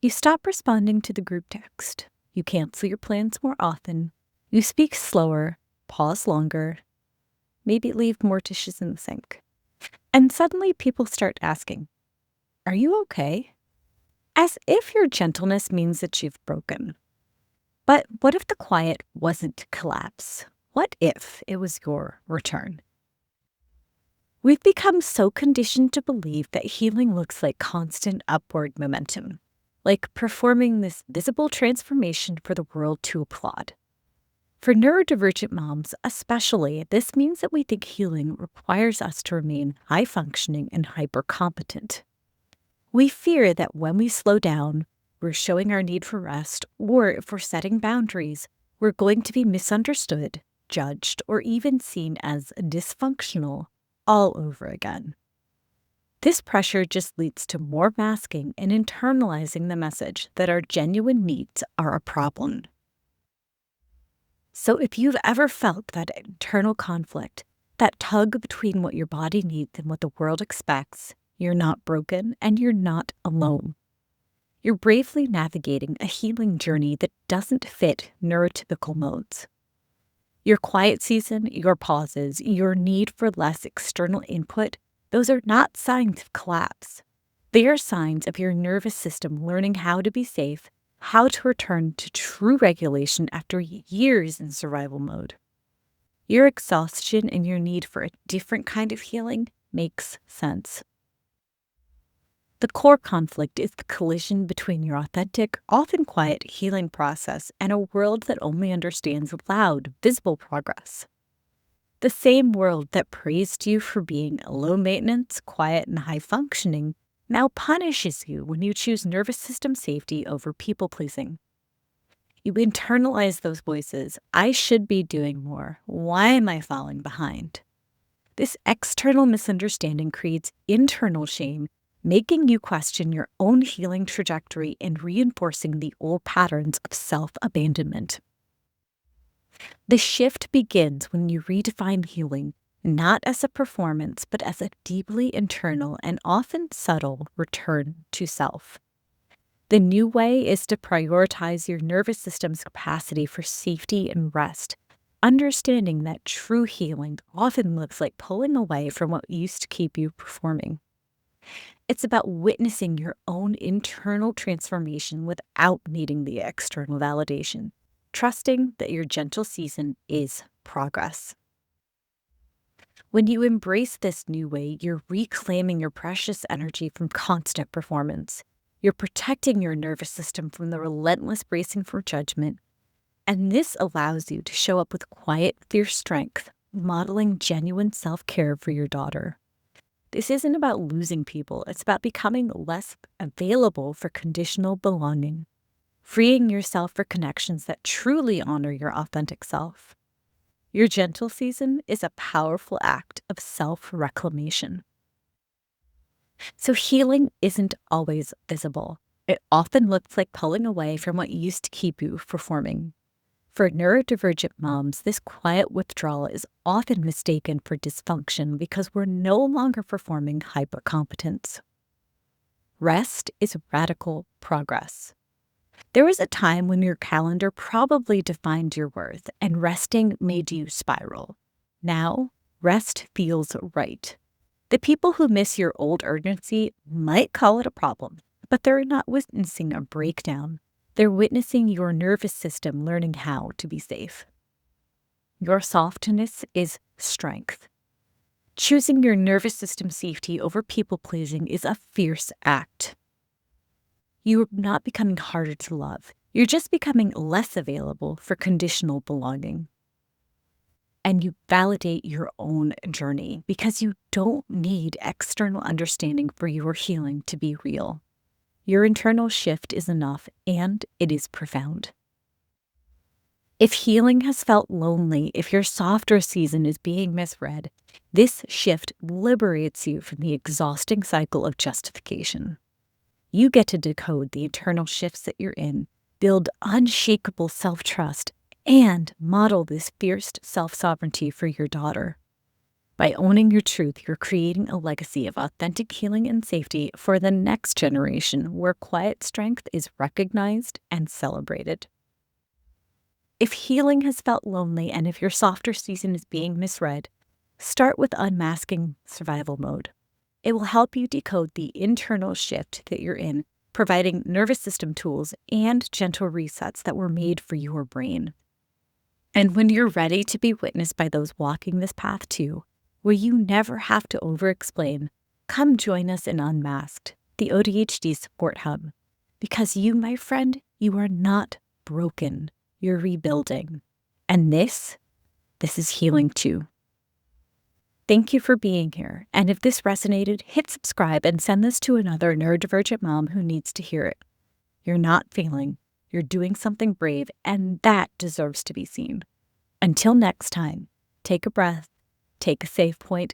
You stop responding to the group text. You cancel your plans more often. You speak slower, pause longer, maybe leave more dishes in the sink. And suddenly people start asking, "Are you okay?" As if your gentleness means that you've broken. But what if the quiet wasn't collapse? What if it was your return? We've become so conditioned to believe that healing looks like constant upward momentum, like performing this visible transformation for the world to applaud. For neurodivergent moms, especially, this means that we think healing requires us to remain high functioning and hyper competent. We fear that when we slow down, we're showing our need for rest, or if we're setting boundaries, we're going to be misunderstood, judged, or even seen as dysfunctional all over again. This pressure just leads to more masking and internalizing the message that our genuine needs are a problem. So if you've ever felt that internal conflict, that tug between what your body needs and what the world expects, you're not broken and you're not alone. You're bravely navigating a healing journey that doesn't fit neurotypical modes. Your quiet season, your pauses, your need for less external input, those are not signs of collapse. They are signs of your nervous system learning how to be safe, how to return to true regulation after years in survival mode. Your exhaustion and your need for a different kind of healing makes sense. The core conflict is the collision between your authentic, often quiet healing process and a world that only understands loud, visible progress. The same world that praised you for being low maintenance, quiet, and high functioning now punishes you when you choose nervous system safety over people pleasing. You internalize those voices. I should be doing more. Why am I falling behind? This external misunderstanding creates internal shame, making you question your own healing trajectory and reinforcing the old patterns of self-abandonment. The shift begins when you redefine healing, not as a performance, but as a deeply internal and often subtle return to self. The new way is to prioritize your nervous system's capacity for safety and rest, understanding that true healing often looks like pulling away from what used to keep you performing. It's about witnessing your own internal transformation without needing the external validation, trusting that your gentle season is progress. When you embrace this new way, you're reclaiming your precious energy from constant performance. You're protecting your nervous system from the relentless bracing for judgment. And this allows you to show up with quiet, fierce strength, modeling genuine self-care for your daughter. This isn't about losing people. It's about becoming less available for conditional belonging, freeing yourself for connections that truly honor your authentic self. Your gentle season is a powerful act of self-reclamation. So healing isn't always visible. It often looks like pulling away from what used to keep you performing. For neurodivergent moms, this quiet withdrawal is often mistaken for dysfunction because we're no longer performing hypercompetence. Rest is radical progress. There was a time when your calendar probably defined your worth and resting made you spiral. Now, rest feels right. The people who miss your old urgency might call it a problem, but they're not witnessing a breakdown. They're witnessing your nervous system learning how to be safe. Your softness is strength. Choosing your nervous system safety over people-pleasing is a fierce act. You're not becoming harder to love. You're just becoming less available for conditional belonging. And you validate your own journey because you don't need external understanding for your healing to be real. Your internal shift is enough, and it is profound. If healing has felt lonely, if your softer season is being misread, this shift liberates you from the exhausting cycle of justification. You get to decode the internal shifts that you're in, build unshakable self-trust, and model this fierce self-sovereignty for your daughter. By owning your truth, you're creating a legacy of authentic healing and safety for the next generation where quiet strength is recognized and celebrated. If healing has felt lonely and if your softer season is being misread, start with unmasking survival mode. It will help you decode the internal shift that you're in, providing nervous system tools and gentle resets that were made for your brain. And when you're ready to be witnessed by those walking this path too, where you never have to over-explain, come join us in Unmasked, the ODHD support hub. Because you, my friend, you are not broken. You're rebuilding. And this is healing too. Thank you for being here. And if this resonated, hit subscribe and send this to another neurodivergent mom who needs to hear it. You're not failing. You're doing something brave, and that deserves to be seen. Until next time, take a breath, take a safe point,